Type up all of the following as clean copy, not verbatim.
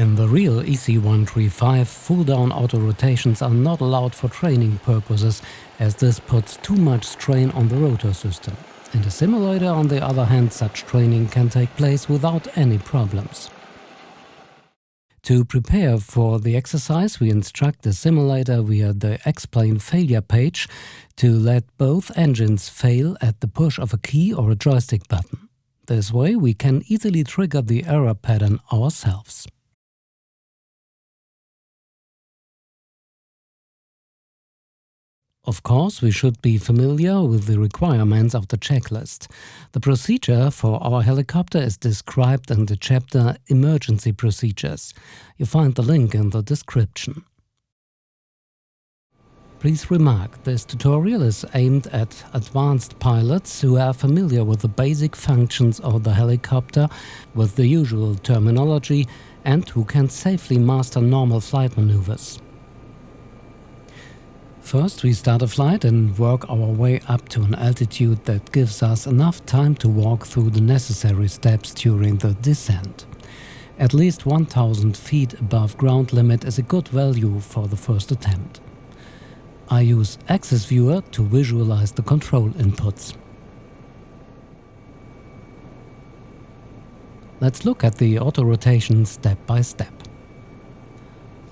In the real EC135, full-down auto rotations are not allowed for training purposes, as this puts too much strain on the rotor system. In the simulator, on the other hand, such training can take place without any problems. To prepare for the exercise, we instruct the simulator via the Explain Failure page to let both engines fail at the push of a key or a joystick button. This way, we can easily trigger the error pattern ourselves. Of course, we should be familiar with the requirements of the checklist. The procedure for our helicopter is described in the chapter Emergency Procedures. You find the link in the description. Please remark, this tutorial is aimed at advanced pilots who are familiar with the basic functions of the helicopter, with the usual terminology, and who can safely master normal flight maneuvers. First, we start a flight and work our way up to an altitude that gives us enough time to walk through the necessary steps during the descent. At least 1000 feet above ground limit is a good value for the first attempt. I use Axis Viewer to visualize the control inputs. Let's look at the auto rotation step by step.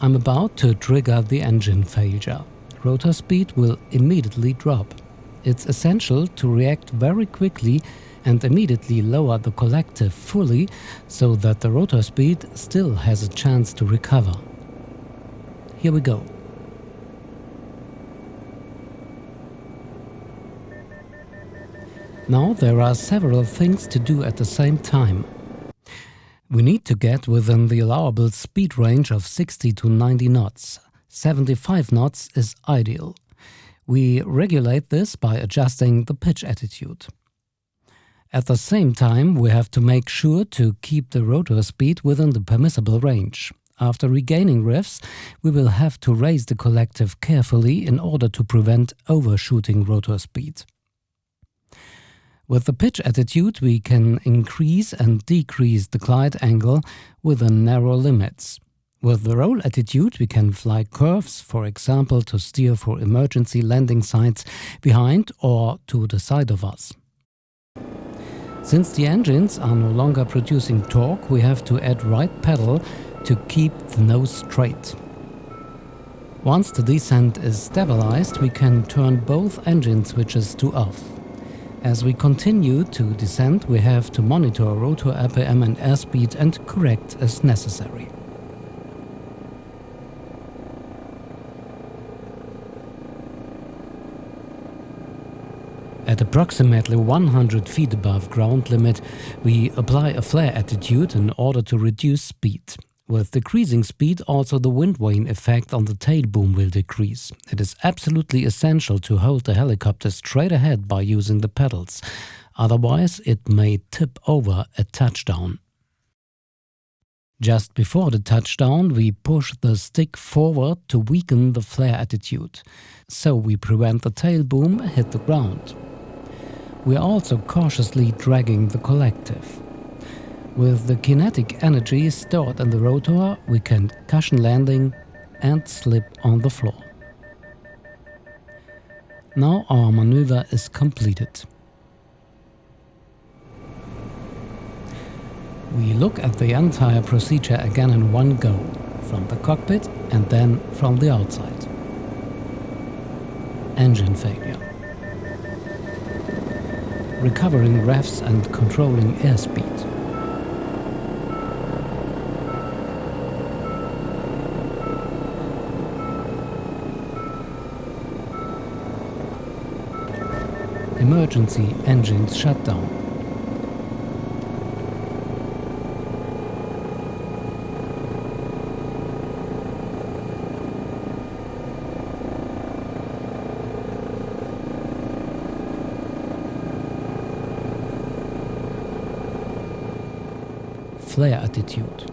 I'm about to trigger the engine failure. Rotor speed will immediately drop. It's essential to react very quickly and immediately lower the collective fully so that the rotor speed still has a chance to recover. Here we go. Now there are several things to do at the same time. We need to get within the allowable speed range of 60 to 90 knots. 75 knots is ideal. We regulate this by adjusting the pitch attitude. At the same time, we have to make sure to keep the rotor speed within the permissible range. After regaining revs, we will have to raise the collective carefully in order to prevent overshooting rotor speed. With the pitch attitude, we can increase and decrease the glide angle within narrow limits. With the roll attitude, we can fly curves, for example, to steer for emergency landing sites behind or to the side of us. Since the engines are no longer producing torque, we have to add right pedal to keep the nose straight. Once the descent is stabilized, we can turn both engine switches to off. As we continue to descend, we have to monitor rotor RPM and airspeed and correct as necessary. At approximately 100 feet above ground limit, we apply a flare attitude in order to reduce speed. With decreasing speed, also the wind vane effect on the tail boom will decrease. It is absolutely essential to hold the helicopter straight ahead by using the pedals. Otherwise, it may tip over at touchdown. Just before the touchdown, we push the stick forward to weaken the flare attitude, so we prevent the tail boom hit the ground. We are also cautiously dragging the collective. With the kinetic energy stored in the rotor, we can cushion landing and slip on the floor. Now our maneuver is completed. We look at the entire procedure again in one go, from the cockpit and then from the outside. Engine failure. Recovering revs and controlling airspeed. Emergency engines shut down. Flare attitude.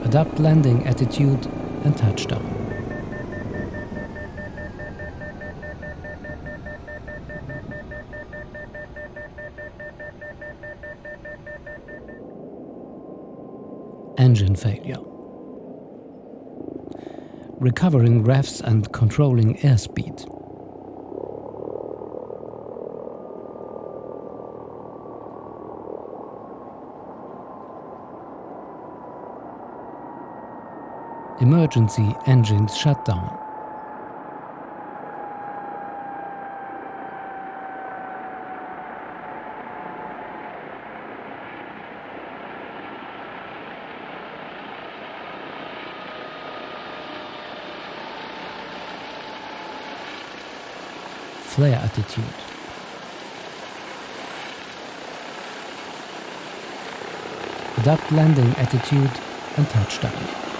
Adapt landing attitude and touchdown. engine failure. Recovering revs and controlling airspeed. Emergency engines shutdown. Flare attitude. Adapt landing attitude and touchdown.